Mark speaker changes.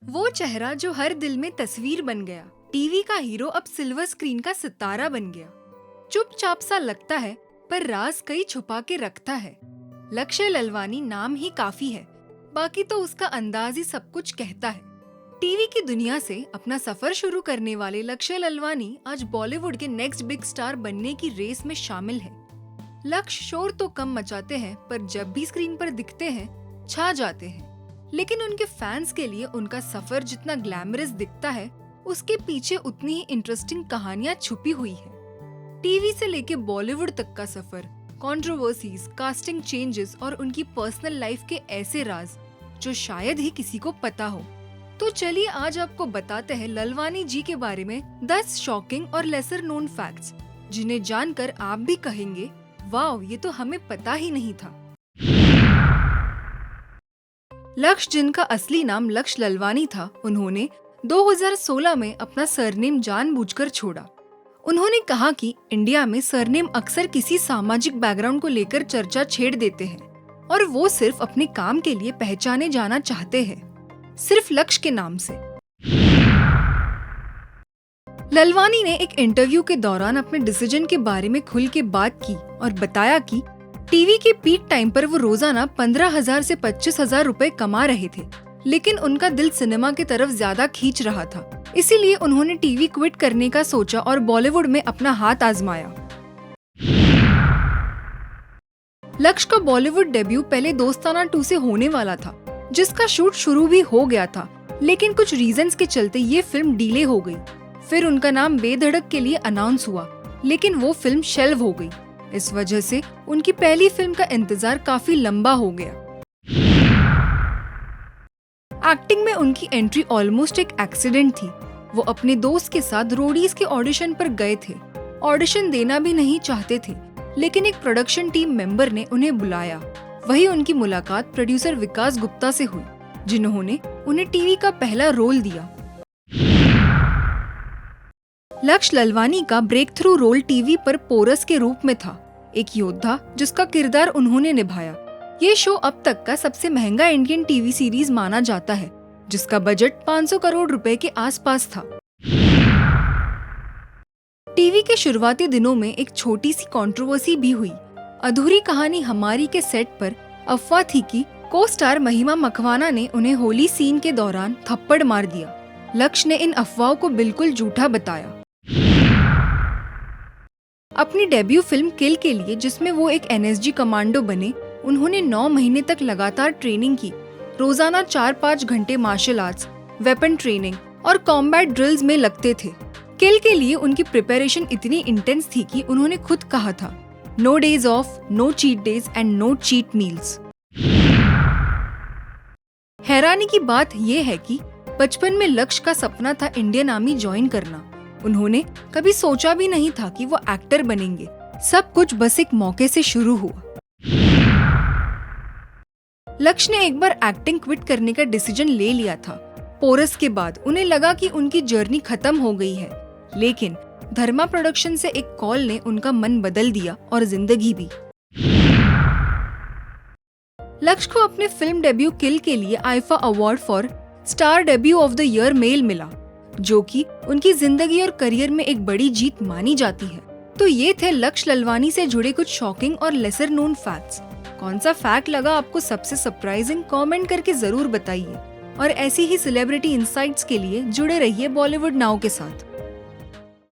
Speaker 1: वो चेहरा जो हर दिल में तस्वीर बन गया। टीवी का हीरो अब सिल्वर स्क्रीन का सितारा बन गया। चुपचाप सा लगता है पर राज कई छुपा के रखता है। लक्ष्य ललवानी नाम ही काफी है, बाकी तो उसका अंदाज ही सब कुछ कहता है। टीवी की दुनिया से अपना सफर शुरू करने वाले लक्ष्य ललवानी आज बॉलीवुड के नेक्स्ट बिग स्टार बनने की रेस में शामिल है। लक्ष्य शोर तो कम मचाते हैं, पर जब भी स्क्रीन पर दिखते हैं छा जाते हैं। लेकिन उनके फैंस के लिए उनका सफर जितना ग्लैमरस दिखता है, उसके पीछे उतनी ही इंटरेस्टिंग कहानियां छुपी हुई है। टीवी से लेके बॉलीवुड तक का सफर, कंट्रोवर्सीज, कास्टिंग चेंजेस और उनकी पर्सनल लाइफ के ऐसे राज जो शायद ही किसी को पता हो। तो चलिए आज आपको बताते हैं ललवानी जी के बारे में 10 शॉकिंग और लेसर नोन फैक्ट्स, जिन्हें जानकर आप भी कहेंगे वाओ, ये तो हमें पता ही नहीं था। लक्ष्य, जिनका असली नाम लक्ष्य ललवानी था, उन्होंने 2016 में अपना सरनेम जानबूझकर छोड़ा। उन्होंने कहा कि इंडिया में सरनेम अक्सर किसी सामाजिक बैकग्राउंड को लेकर चर्चा छेड़ देते हैं और वो सिर्फ अपने काम के लिए पहचाने जाना चाहते हैं, सिर्फ लक्ष्य के नाम से। ललवानी ने एक इंटरव्यू के दौरान अपने डिसीजन के बारे में खुल के बात की और बताया कि टीवी के पीक टाइम पर वो रोजाना 15,000 से 25,000 रुपए कमा रहे थे, लेकिन उनका दिल सिनेमा की तरफ ज्यादा खींच रहा था। इसीलिए उन्होंने टीवी क्विट करने का सोचा और बॉलीवुड में अपना हाथ आजमाया। लक्ष्य का बॉलीवुड डेब्यू पहले दोस्ताना 2 से होने वाला था, जिसका शूट शुरू भी हो गया था, लेकिन कुछ रीजंस के चलते ये फिल्म डिले हो गई। फिर उनका नाम बेधड़क के लिए अनाउंस हुआ, लेकिन वो फिल्म शेल्व हो गई। इस वजह से उनकी पहली फिल्म का इंतजार काफी लंबा हो गया। एक्टिंग में उनकी एंट्री ऑलमोस्ट एक एक्सीडेंट थी। वो अपने दोस्त के साथ रोडीज के ऑडिशन पर गए थे। ऑडिशन देना भी नहीं चाहते थे, लेकिन एक प्रोडक्शन टीम मेंबर ने उन्हें बुलाया। वही उनकी मुलाकात प्रोड्यूसर विकास गुप्ता से हुई, जिन्होंने उन्हें टीवी का पहला रोल दिया। लक्ष्य ललवानी का ब्रेक थ्रू रोल टीवी पर पोरस के रूप में था, एक योद्धा जिसका किरदार उन्होंने निभाया। ये शो अब तक का सबसे महंगा इंडियन टीवी सीरीज माना जाता है, जिसका बजट 500 करोड़ रुपए के आसपास था। टीवी के शुरुआती दिनों में एक छोटी सी कंट्रोवर्सी भी हुई। अधूरी कहानी हमारी के सेट पर अफवाह थी कि को स्टार महिमा मखवाना ने उन्हें होली सीन के दौरान थप्पड़ मार दिया। लक्ष्य ने इन अफवाहों को बिल्कुल झूठा बताया। अपनी डेब्यू फिल्म किल के लिए, जिसमें वो एक एनएसजी कमांडो बने, उन्होंने 9 महीने तक लगातार ट्रेनिंग की। रोजाना 4-5 घंटे मार्शल आर्ट्स, वेपन ट्रेनिंग और कॉम्बैट ड्रिल्स में लगते थे। किल के लिए उनकी प्रिपरेशन इतनी इंटेंस थी कि उन्होंने खुद कहा था, no days off, no cheat days and no cheat meals. हैरानी की बात ये है कि बचपन में लक्ष्य का सपना था इंडियन आर्मी ज्वाइन करना। उन्होंने कभी सोचा भी नहीं था कि वो एक्टर बनेंगे। सब कुछ बस एक मौके से शुरू हुआ। लक्ष्य ने एक बार एक्टिंग क्विट करने का डिसीजन ले लिया था। पोरस के बाद उन्हें लगा कि उनकी जर्नी खत्म हो गई है, लेकिन धर्मा प्रोडक्शन से एक कॉल ने उनका मन बदल दिया और जिंदगी भी। लक्ष्य को अपने फिल्म डेब्यू किल के लिए IIFA award for star debut of the year male मिला, जो कि उनकी जिंदगी और करियर में एक बड़ी जीत मानी जाती है। तो ये थे लक्ष्य ललवानी से जुड़े कुछ शॉकिंग और लेसर नोन फैक्ट्स। कौन सा फैक्ट लगा आपको सबसे सरप्राइजिंग, कमेंट करके जरूर बताइए। और ऐसी ही सेलिब्रिटी इनसाइट्स के लिए जुड़े रहिए बॉलीवुड नाउ के साथ।